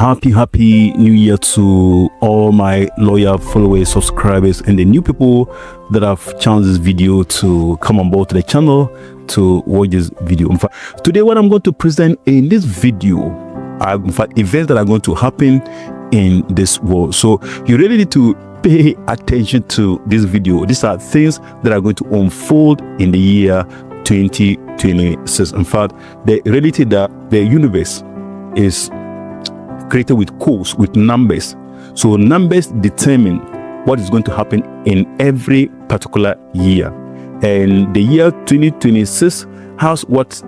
Happy New Year to all my loyal followers, subscribers, and the new people that have chanced this video to come on board to the channel to watch this video. In fact, today what I'm going to present in this video are in fact events that are going to happen in this world. So you really need to pay attention to this video. These are things that are going to unfold in the year 2026. In fact, the reality that the universe is created with codes, with numbers. So numbers determine what is going to happen in every particular year. And the year 2026 has what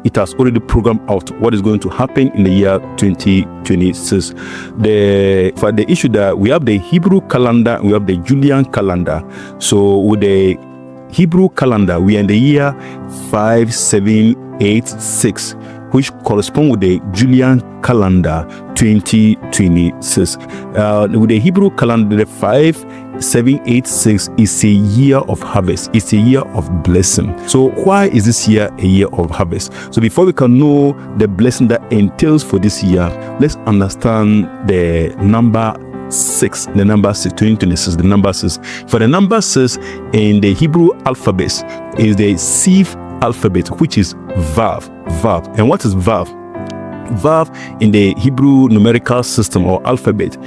it has already programmed out, what is going to happen in the year 2026. For the issue that we have the Hebrew calendar, we have the Julian calendar. So with the Hebrew calendar, we are in the year 5786, which correspond with the Julian calendar 2026. With the Hebrew calendar, the 5786 is a year of harvest. It's a year of blessing. So why is this year a year of harvest? So before we can know the blessing that entails for this year, let's understand the number 6, 2026, the number 6. For the number 6 in the Hebrew alphabet is the Sif alphabet, which is Vav. And what is Vav? Vav in the Hebrew numerical system or alphabet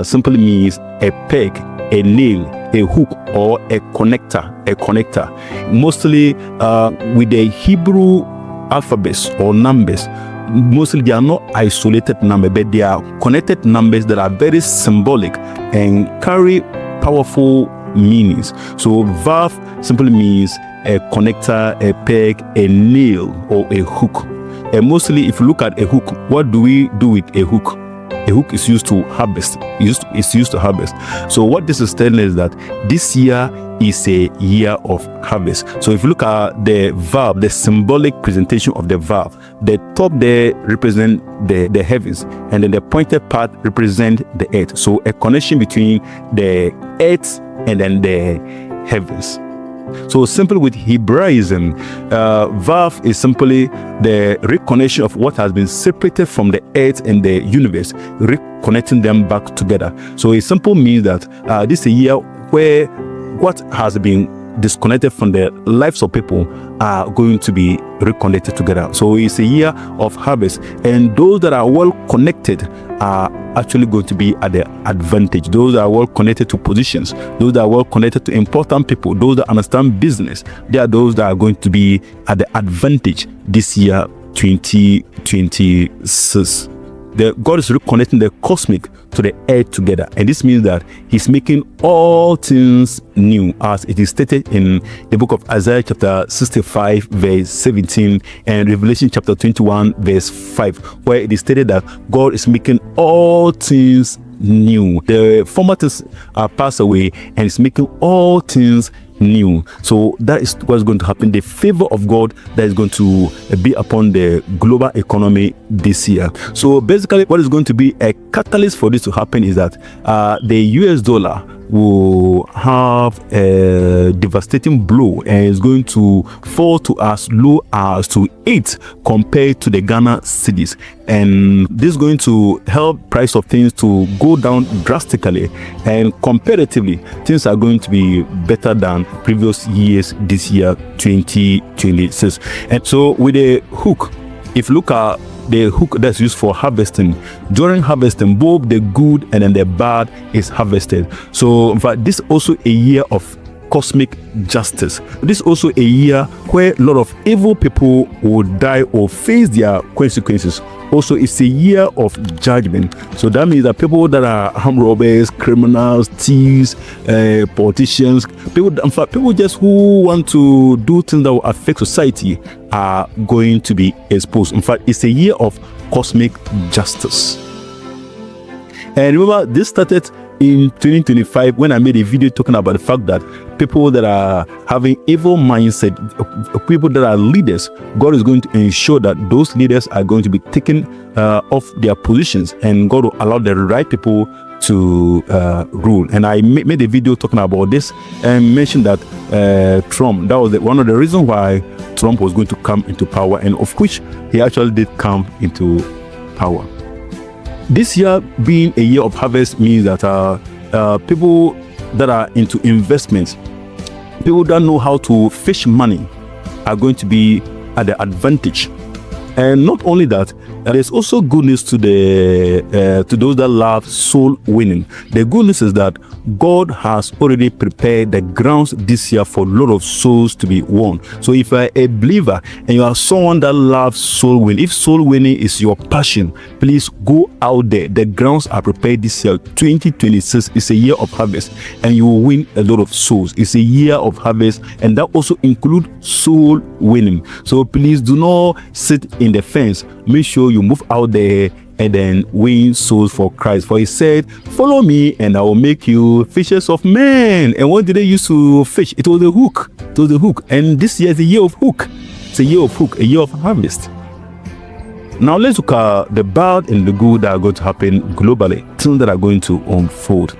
simply means a peg, a nail, a hook, or a connector. Mostly with the Hebrew alphabets or numbers, mostly they are not isolated numbers, but they are connected numbers that are very symbolic and carry powerful meanings. So Vav simply means a connector, a peg, a nail, or a hook. And mostly if you look at a hook, what do we do with a hook? A hook is used to harvest. It's used to harvest. So what this is telling is that this year is a year of harvest. So if you look at the verb, the symbolic presentation of the verb, the top there represent the heavens, and then the pointed part represent the earth. So a connection between the earth and then the heavens. So simply with Hebraism, Vav is simply the reconnection of what has been separated from the earth and the universe, reconnecting them back together. So it simply means that this is a year where what has been disconnected from the lives of people are going to be reconnected together. So it's a year of harvest, and those that are well connected are actually going to be at the advantage. Those that are well connected to positions, those that are well connected to important people, those that understand business, they are those that are going to be at the advantage this year 2026. God is reconnecting the cosmic to the earth together, and this means that he's making all things new, as it is stated in the book of Isaiah chapter 65 verse 17 and Revelation chapter 21 verse 5, where it is stated that God is making all things new. The former things are passed away, and it's making all things new. So that is what's going to happen. The favor of God that is going to be upon the global economy this year. So basically what is going to be a catalyst for this to happen is that the US dollar will have a devastating blow, and is going to fall to as low as to 8 compared to the Ghana cedis, and this is going to help price of things to go down drastically, and comparatively things are going to be better than previous years this year 2026. And so with the hook, if you look at the hook that's used for harvesting, during harvesting both the good and then the bad is harvested. So in fact, this is also a year of cosmic justice. This is also a year where a lot of evil people will die or face their consequences. Also, it's a year of judgment. So that means that people that are armed robbers, criminals, thieves, politicians, people just who want to do things that will affect society are going to be exposed. In fact, it's a year of cosmic justice. And remember, this started in 2025 when I made a video talking about the fact that people that are having evil mindset, people that are leaders, God is going to ensure that those leaders are going to be taken off their positions, and God will allow the right people to rule. And I made a video talking about this and mentioned that Trump, that was one of the reasons why Trump was going to come into power, and of which he actually did come into power. This year being a year of harvest means that people that are into investments, people that know how to fish money, are going to be at the advantage. And not only that, there's also good news to those that love soul winning. The good news is that God has already prepared the grounds this year for a lot of souls to be won. So if you're a believer and you are someone that loves soul winning, if soul winning is your passion, please go out there. The grounds are prepared this year. 2026 is a year of harvest, and you will win a lot of souls. It's a year of harvest, and that also includes soul winning. So please do not sit in the fence. Make sure you move out there and then win souls for Christ. For he said, follow me and I will make you fishers of men. And what did they use to fish? It was the hook. It was the hook. And this year is a year of hook. It's a year of hook, a year of harvest. Now let's look at the bad and the good that are going to happen globally, things that are going to unfold.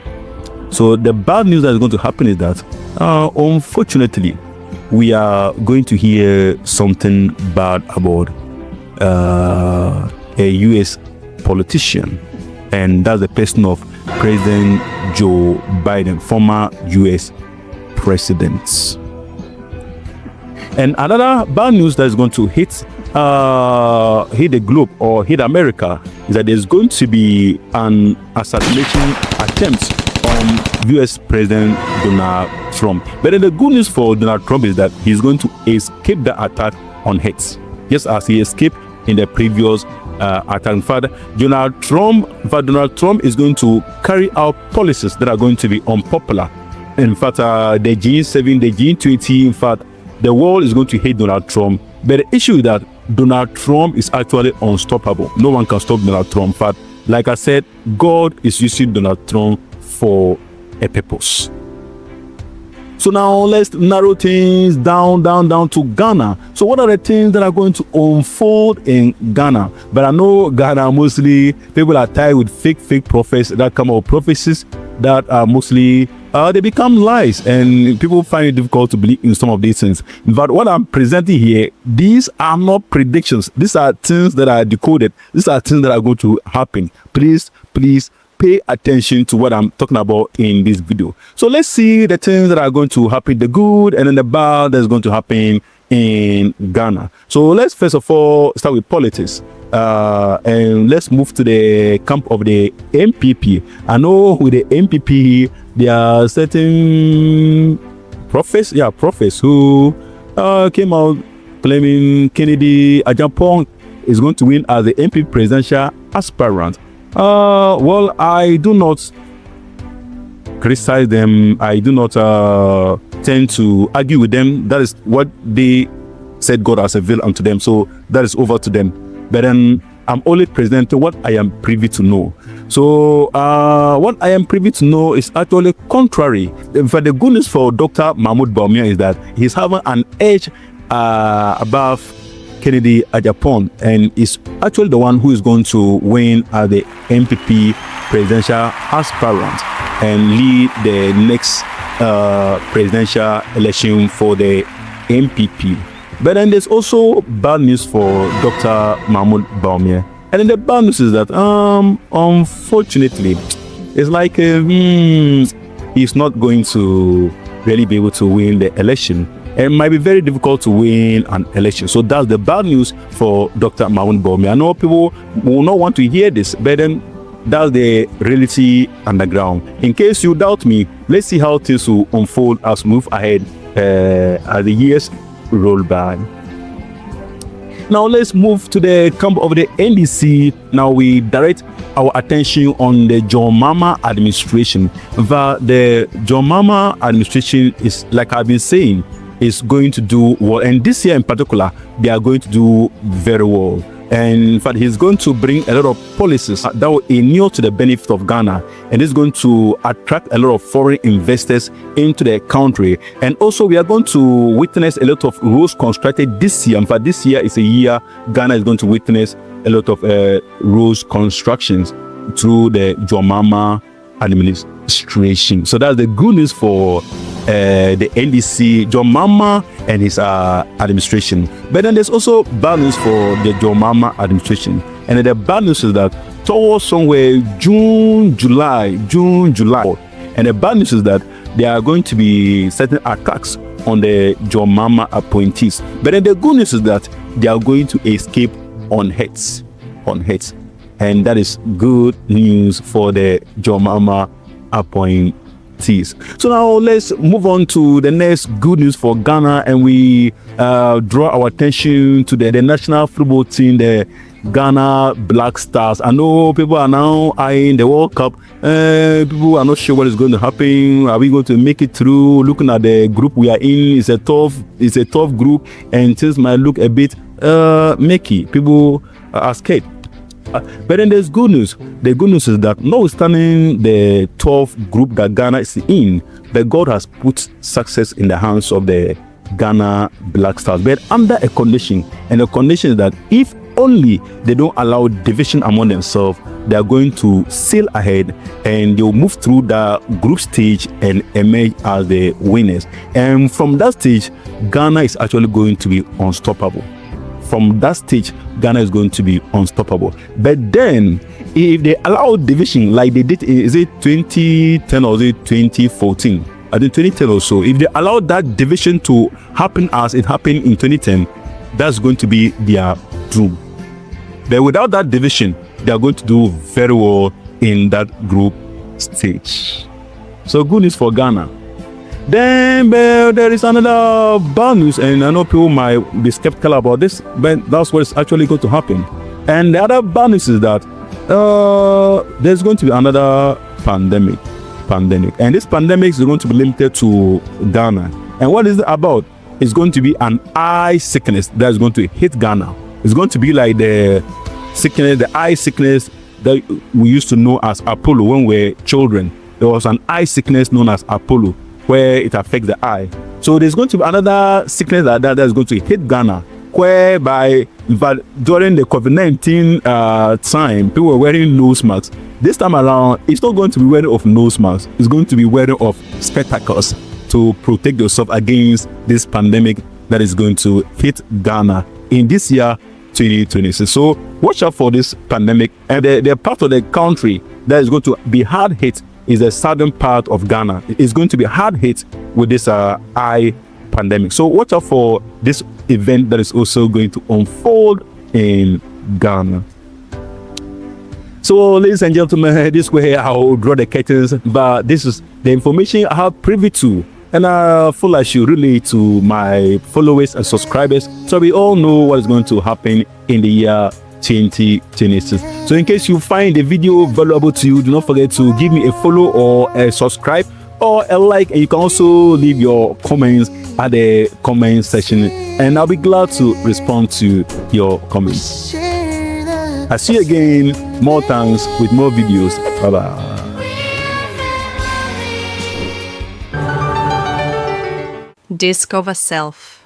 So the bad news that is going to happen is that unfortunately we are going to hear something bad about a US politician, and that's the person of President Joe Biden, former US president. And another bad news that is going to hit the globe or hit America is that there's going to be an assassination attempt on US President Donald Trump. But then the good news for Donald Trump is that he's going to escape the attack on X, just as he escaped in the previous attack. In fact, Donald Trump is going to carry out policies that are going to be unpopular. In fact, the G7, the G20, in fact, the world is going to hate Donald Trump. But the issue is that Donald Trump is actually unstoppable. No one can stop Donald Trump. In fact, like I said, God is using Donald Trump for a purpose. So now let's narrow things down to Ghana. So what are the things that are going to unfold in Ghana? But I know Ghana mostly people are tied with fake prophets that come out with prophecies that are mostly they become lies, and people find it difficult to believe in some of these things. But what I'm presenting here, these are not predictions. These are things that are decoded. These are things that are going to happen. Please pay attention to what I'm talking about in this video. So let's see the things that are going to happen, the good and then the bad that's going to happen in Ghana. So let's first of all start with politics. And let's move to the camp of the MPP. I know with the MPP, there are certain prophets who came out claiming Kennedy Agyapong is going to win as the MP presidential aspirant. Well, I do not criticize them. I do not tend to argue with them. That is what they said God has revealed unto them. So that is over to them. But then I'm only presenting what I am privy to know. So what I am privy to know is actually contrary. For the good news for Dr. Mahmoud Bawumia is that he's having an edge above Kennedy Agyapong, and is actually the one who is going to win as the MPP presidential aspirant and lead the next presidential election for the MPP. But then there's also bad news for Dr. Mahmoud Bawumia. And then the bad news is that unfortunately it's like he's not going to really be able to win the election. It might be very difficult to win an election. So that's the bad news for Dr. Mahmoud Bawumia. I know people will not want to hear this, but then that's the reality underground. In case you doubt me, let's see how things will unfold as we move ahead as the years roll by. Now let's move to the camp of the NDC. Now we direct our attention on the John Mahama administration. The John Mahama administration is, like I've been saying, is going to do well, and this year in particular they are going to do very well. And in fact, he's going to bring a lot of policies that will inure to the benefit of Ghana, and it's going to attract a lot of foreign investors into the country. And also we are going to witness a lot of roads constructed this year. In fact, this year is a year Ghana is going to witness a lot of roads constructions through the John Mahama administration. So that's the good news for the NDC, John Mahama and his administration. But then there's also bad news for the John Mahama administration. And the bad news is that towards somewhere June, July. And the bad news is that there are going to be certain attacks on the Jomama appointees. But then the good news is that they are going to escape unhurt. And that is good news for the Jomama appointees. So now let's move on to the next good news for Ghana, and we draw our attention to the national football team, the Ghana Black Stars. I know people are now eyeing the World Cup. People are not sure what is going to happen. Are we going to make it through? Looking at the group we are in, it's a tough group, and things might look a bit murky. People are scared. But then there's good news. The good news is that notwithstanding the tough group that Ghana is in, but God has put success in the hands of the Ghana Black Stars, but under a condition. And the condition is that if only they don't allow division among themselves, they are going to sail ahead and they'll move through the group stage and emerge as the winners. And from that stage, Ghana is actually going to be unstoppable. From that stage, Ghana is going to be unstoppable. But then, if they allow division like they did, is it 2010 or is it 2014? I think 2010 or so. If they allow that division to happen as it happened in 2010, that's going to be their doom. But without that division, they are going to do very well in that group stage. So good news for Ghana. Then there is another bad news, and I know people might be skeptical about this, but that's what is actually going to happen. And the other bad news is that there's going to be another pandemic, and this pandemic is going to be limited to Ghana. And what is it about? It's going to be an eye sickness that is going to hit Ghana. It's going to be like the eye sickness that we used to know as Apollo when we were children. There was an eye sickness known as Apollo, where it affects the eye. So there's going to be another sickness that is going to hit Ghana, whereby during the COVID-19 time, people were wearing nose masks. This time around, it's not going to be wearing of nose masks. It's going to be wearing of spectacles to protect yourself against this pandemic that is going to hit Ghana in this year, 2026. So watch out for this pandemic. And the part of the country that is going to be hard hit is the southern part of Ghana. It's going to be hard hit with this eye pandemic. So watch out for this event that is also going to unfold in Ghana. So ladies and gentlemen, this way I'll draw the curtains, but this is the information I have privy to, and I feel I should relate to my followers and subscribers so we all know what is going to happen in the year 2026. So in case you find the video valuable to you, do not forget to give me a follow or a subscribe or a like, and you can also leave your comments at the comment section, and I'll be glad to respond to your comments. I'll see you again. More thanks with more videos. Bye bye. Discover self.